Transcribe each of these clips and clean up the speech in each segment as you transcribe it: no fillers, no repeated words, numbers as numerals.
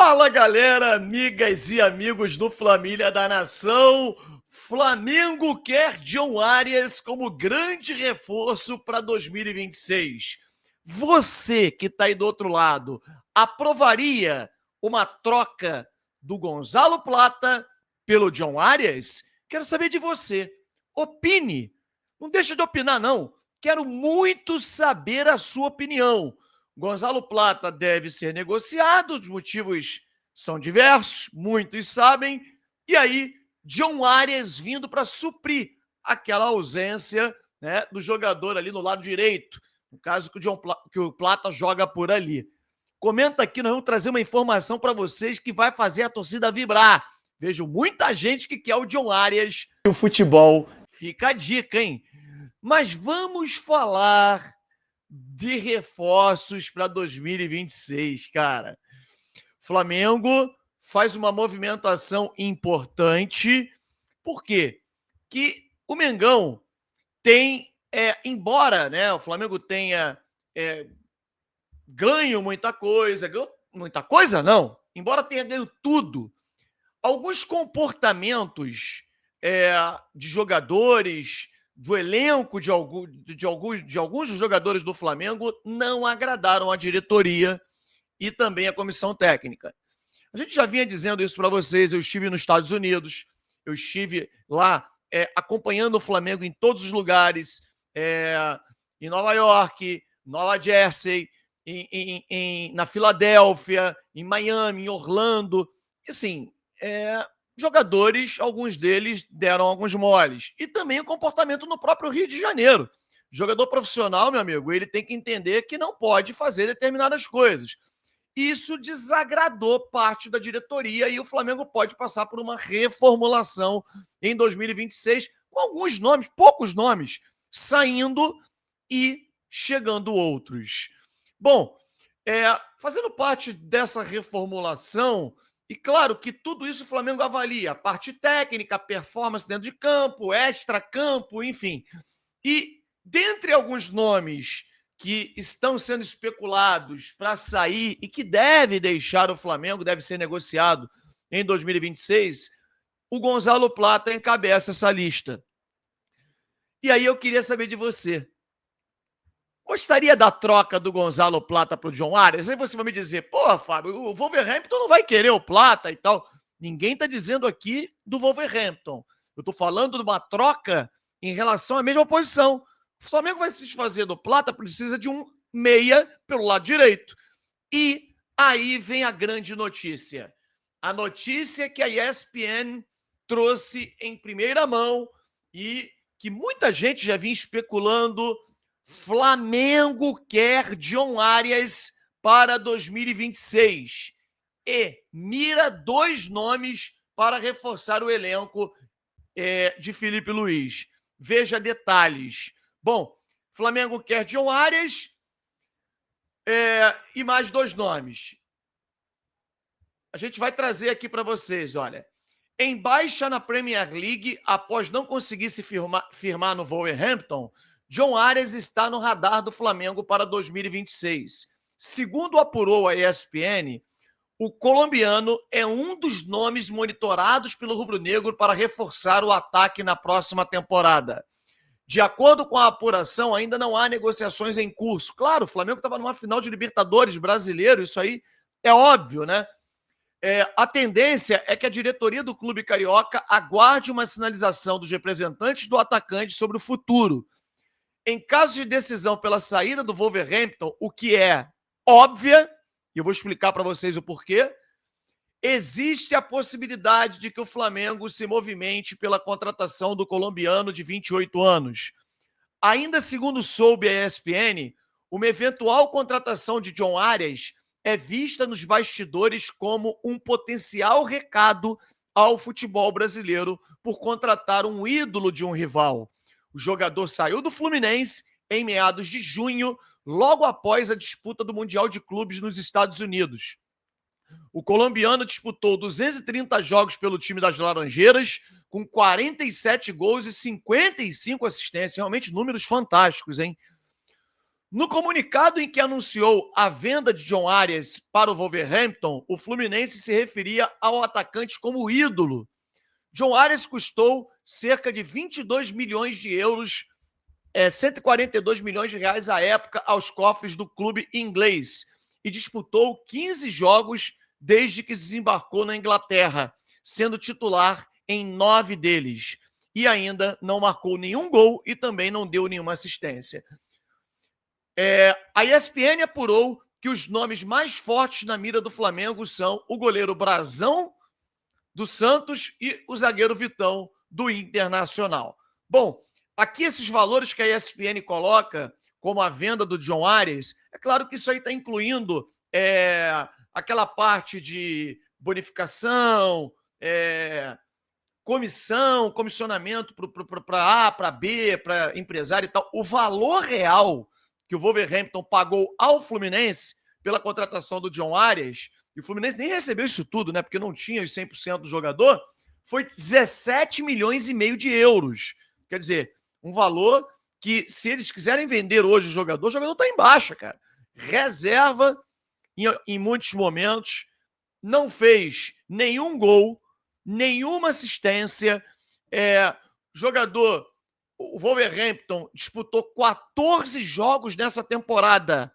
Fala, galera, amigas e amigos do Flamília da Nação. Flamengo quer John Arias como grande reforço para 2026. Você que está aí do outro lado, aprovaria uma troca do Gonzalo Plata pelo John Arias? Quero saber de você. Opine. Não deixa de opinar, não. Quero muito saber a sua opinião. Gonzalo Plata deve ser negociado, os motivos são diversos, muitos sabem, e aí John Arias vindo para suprir aquela ausência, né, do jogador ali no lado direito, no caso que o Plata joga por ali. Comenta aqui, nós vamos trazer uma informação para vocês que vai fazer a torcida vibrar. Vejo muita gente que quer o John Arias e o futebol. Fica a dica, hein? Mas vamos falar de reforços para 2026, cara. Flamengo faz uma movimentação importante. Por quê? Que o Mengão tem, embora, né, o Flamengo tenha ganho muita coisa, não, embora tenha ganho tudo, alguns comportamentos de jogadores, do elenco de alguns jogadores do Flamengo não agradaram a diretoria e também a comissão técnica. A gente já vinha dizendo isso para vocês, eu estive nos Estados Unidos, eu estive lá acompanhando o Flamengo em todos os lugares, em Nova York, Nova Jersey, na Filadélfia, em Miami, em Orlando, e assim, jogadores, alguns deles deram alguns moles. E também o comportamento no próprio Rio de Janeiro. Jogador profissional, meu amigo, ele tem que entender que não pode fazer determinadas coisas. Isso desagradou parte da diretoria e o Flamengo pode passar por uma reformulação em 2026, com alguns nomes, poucos nomes, saindo e chegando outros. Bom, fazendo parte dessa reformulação, e claro que tudo isso o Flamengo avalia, a parte técnica, a performance dentro de campo, extra-campo, enfim. E dentre alguns nomes que estão sendo especulados para sair e que deve deixar o Flamengo, deve ser negociado em 2026, o Gonzalo Plata encabeça essa lista. E aí eu queria saber de você. Gostaria da troca do Gonzalo Plata para o John Arias? Aí você vai me dizer, pô, Fábio, o Wolverhampton não vai querer o Plata e tal. Ninguém está dizendo aqui do Wolverhampton. Eu estou falando de uma troca em relação à mesma posição. O Flamengo vai se desfazer do Plata, precisa de um meia pelo lado direito. E aí vem a grande notícia. A notícia que a ESPN trouxe em primeira mão e que muita gente já vinha especulando. Flamengo quer John Arias para 2026 e mira 2 nomes para reforçar o elenco de Felipe Luiz. Veja detalhes. Bom, Flamengo quer John Arias e mais 2 nomes. A gente vai trazer aqui para vocês, olha. Em baixa na Premier League, após não conseguir se firmar no Wolverhampton, John Arias está no radar do Flamengo para 2026. Segundo apurou a ESPN, o colombiano é um dos nomes monitorados pelo rubro-negro para reforçar o ataque na próxima temporada. De acordo com a apuração, ainda não há negociações em curso. Claro, o Flamengo estava numa final de Libertadores brasileiro, isso aí é óbvio, né? A tendência é que a diretoria do clube carioca aguarde uma sinalização dos representantes do atacante sobre o futuro. Em caso de decisão pela saída do Wolverhampton, o que é óbvia, e eu vou explicar para vocês o porquê, existe a possibilidade de que o Flamengo se movimente pela contratação do colombiano de 28 anos. Ainda segundo soube a ESPN, uma eventual contratação de John Arias é vista nos bastidores como um potencial recado ao futebol brasileiro por contratar um ídolo de um rival. O jogador saiu do Fluminense em meados de junho, logo após a disputa do Mundial de Clubes nos Estados Unidos. O colombiano disputou 230 jogos pelo time das Laranjeiras, com 47 gols e 55 assistências. Realmente números fantásticos, hein? No comunicado em que anunciou a venda de John Arias para o Wolverhampton, o Fluminense se referia ao atacante como ídolo. John Arias custou cerca de 22 milhões de euros, 142 milhões de reais à época, aos cofres do clube inglês e disputou 15 jogos desde que desembarcou na Inglaterra, sendo titular em 9 deles. E ainda não marcou nenhum gol e também não deu nenhuma assistência. A ESPN apurou que os nomes mais fortes na mira do Flamengo são o goleiro Brazão, do Santos, e o zagueiro Vitão, do Internacional. Bom, aqui esses valores que a ESPN coloca, como a venda do John Arias, é claro que isso aí está incluindo aquela parte de bonificação, comissão, comissionamento para A, para B, para empresário e tal. O valor real que o Wolverhampton pagou ao Fluminense pela contratação do John Arias, e o Fluminense nem recebeu isso tudo, né? Porque não tinha os 100% do jogador, foi 17 milhões e meio de euros. Quer dizer, um valor que, se eles quiserem vender hoje o jogador está em baixa, cara. Reserva em muitos momentos, não fez nenhum gol, nenhuma assistência. Jogador, o Wolverhampton disputou 14 jogos nessa temporada,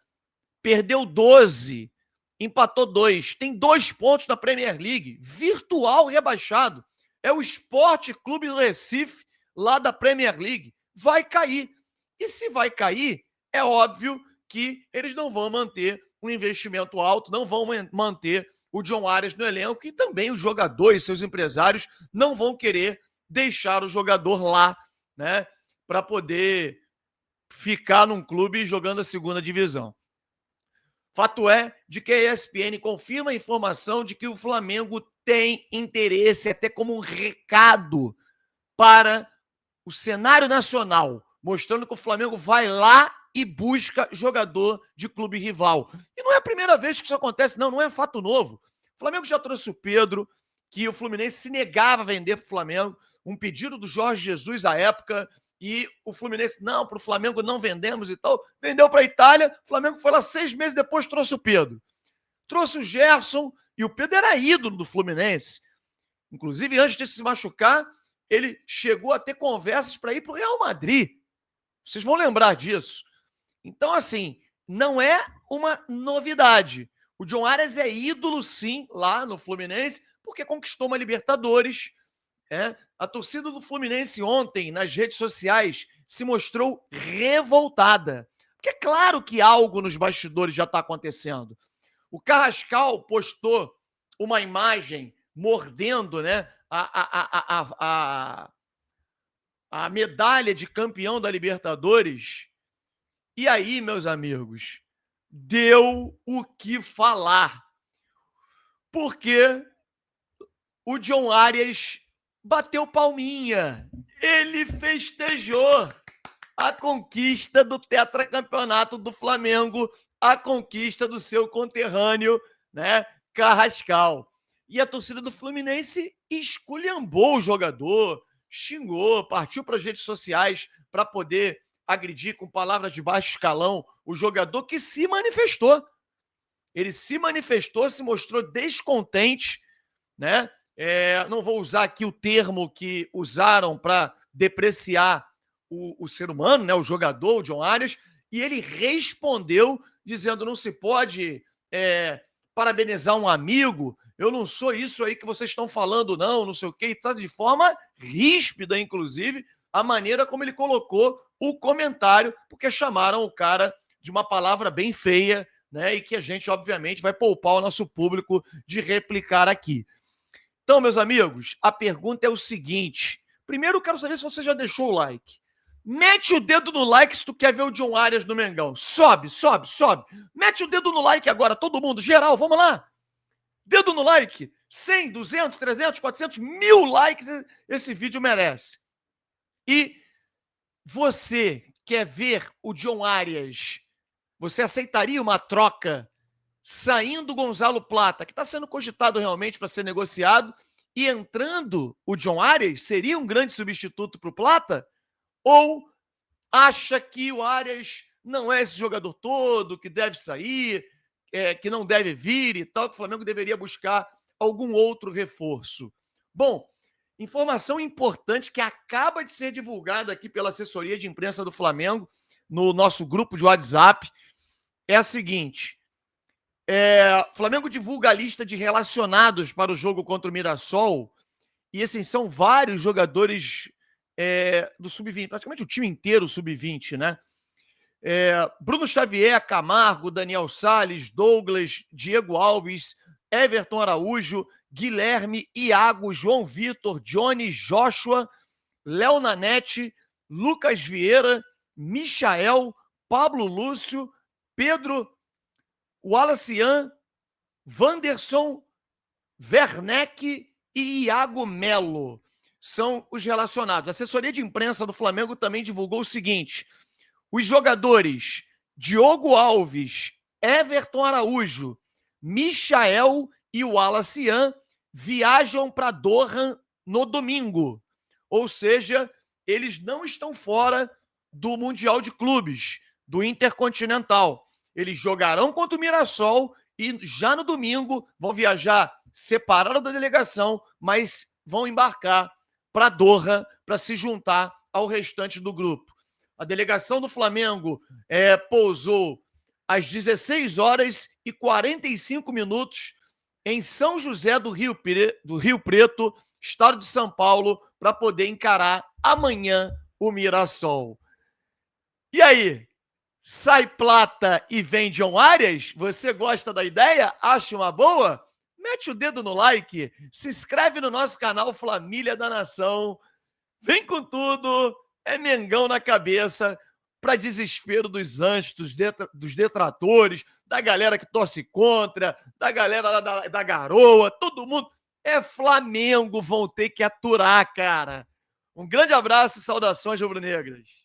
perdeu 12, empatou 2, tem 2 pontos na Premier League, virtual rebaixado. É o Sport Clube do Recife, lá da Premier League. Vai cair. E se vai cair, é óbvio que eles não vão manter um investimento alto, não vão manter o John Arias no elenco, e também os jogadores, seus empresários, não vão querer deixar o jogador lá, né, para poder ficar num clube jogando a segunda divisão. Fato é de que a ESPN confirma a informação de que o Flamengo tem interesse, até como um recado para o cenário nacional, mostrando que o Flamengo vai lá e busca jogador de clube rival. E não é a primeira vez que isso acontece, não é fato novo. O Flamengo já trouxe o Pedro, que o Fluminense se negava a vender para o Flamengo, um pedido do Jorge Jesus à época, e o Fluminense, não, para o Flamengo não vendemos e tal, vendeu para a Itália, o Flamengo foi lá 6 meses depois, trouxe o Pedro. Trouxe o Gerson, e o Pedro era ídolo do Fluminense. Inclusive, antes de se machucar, ele chegou a ter conversas para ir para o Real Madrid. Vocês vão lembrar disso. Então, assim, não é uma novidade. O John Arias é ídolo, sim, lá no Fluminense, porque conquistou uma Libertadores. A torcida do Fluminense ontem, nas redes sociais, se mostrou revoltada. Porque é claro que algo nos bastidores já está acontecendo. O Carrascal postou uma imagem mordendo, né, a medalha de campeão da Libertadores. E aí, meus amigos, deu o que falar. Porque o John Arias bateu palminha. Ele festejou a conquista do tetracampeonato do Flamengo, a conquista do seu conterrâneo, né, Carrascal. E a torcida do Fluminense esculhambou o jogador, xingou, partiu para as redes sociais para poder agredir com palavras de baixo escalão o jogador, que se manifestou. Ele se manifestou, se mostrou descontente, né? Não vou usar aqui o termo que usaram para depreciar o ser humano, né? O jogador, o John Arias, e ele respondeu dizendo: não se pode parabenizar um amigo, eu não sou isso aí que vocês estão falando, não sei o quê, e tá de forma ríspida, inclusive, a maneira como ele colocou o comentário, porque chamaram o cara de uma palavra bem feia, né? E que a gente, obviamente, vai poupar o nosso público de replicar aqui. Então, meus amigos, a pergunta é o seguinte. Primeiro, eu quero saber se você já deixou o like. Mete o dedo no like se tu quer ver o John Arias no Mengão. Sobe. Mete o dedo no like agora, todo mundo, geral, vamos lá. Dedo no like. 100, 200, 300, 400, 1000 likes esse vídeo merece. E você quer ver o John Arias? Você aceitaria uma troca saindo o Gonzalo Plata, que está sendo cogitado realmente para ser negociado, e entrando o John Arias? Seria um grande substituto para o Plata? Ou acha que o Arias não é esse jogador todo que deve sair, que não deve vir e tal, que o Flamengo deveria buscar algum outro reforço. Bom, informação importante que acaba de ser divulgada aqui pela assessoria de imprensa do Flamengo, no nosso grupo de WhatsApp, é a seguinte: o Flamengo divulga a lista de relacionados para o jogo contra o Mirassol, e assim, são vários jogadores do Sub-20, praticamente o time inteiro Sub-20, né? Bruno Xavier, Camargo, Daniel Salles, Douglas, Diego Alves, Everton Araújo, Guilherme, Iago, João Vitor, Johnny, Joshua, Léo Nanete, Lucas Vieira, Michael, Pablo Lúcio, Pedro, Wallacian, Wanderson, Werneck e Iago Melo são os relacionados. A assessoria de imprensa do Flamengo também divulgou o seguinte: os jogadores Diogo Alves, Everton Araújo, Michael e Wallacian viajam para Doha no domingo. Ou seja, eles não estão fora do Mundial de Clubes, do Intercontinental. Eles jogarão contra o Mirassol e já no domingo vão viajar separado da delegação, mas vão embarcar para Doha para se juntar ao restante do grupo. A delegação do Flamengo pousou às 16 horas e 45 minutos em São José do Rio Preto, estado de São Paulo, para poder encarar amanhã o Mirassol. E aí? Sai plata e vem John Arias? Você gosta da ideia? Acha uma boa? Mete o dedo no like, se inscreve no nosso canal Família da Nação. Vem com tudo, é Mengão na cabeça, para desespero dos anjos, dos detratores, da galera que torce contra, da galera da garoa, todo mundo. É Flamengo, vão ter que aturar, cara. Um grande abraço e saudações rubro-negras.